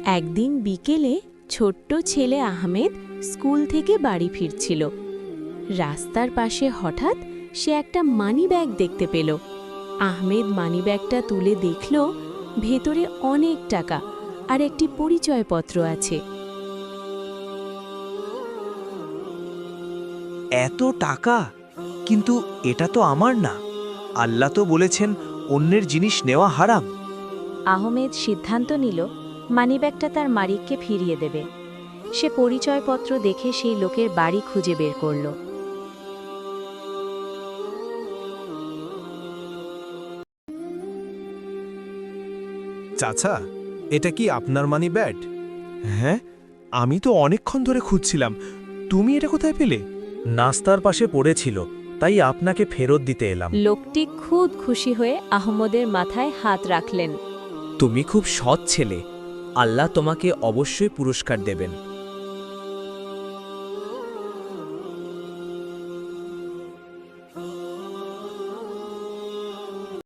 একদিন বিকেলে ছোট্ট ছেলে আহমেদ স্কুল থেকে বাড়ি ফিরছিল। রাস্তার পাশে হঠাৎ সে একটা মানিব্যাগ দেখতে পেল। আহমেদ মানিব্যাগটা তুলে দেখল ভেতরে অনেক টাকা আর একটি পরিচয়পত্র আছে। এত টাকা, কিন্তু এটা তো আমার না। আল্লাহ তো বলেছেন অন্যের জিনিস নেওয়া হারাম। আহমেদ সিদ্ধান্ত নিল মানিব্যাগটা তার মালিককে ফিরিয়ে দেবে। সে পরিচয়পত্র দেখে সেই লোকের বাড়ি খুঁজে বের করল। চাচা, এটা কি আপনার মানিব্যাগ? হ্যাঁ, আমি তো অনেকক্ষণ ধরে খুঁজছিলাম। তুমি এটা কোথায় পেলে? নাস্তার পাশে পড়েছিল, তাই আপনাকে ফেরত দিতে এলাম। লোকটি খুব খুশি হয়ে আহমদের মাথায় হাত রাখলেন। তুমি খুব সৎ ছেলে, আল্লাহ তোমাকে অবশ্যই পুরস্কার দেবেন।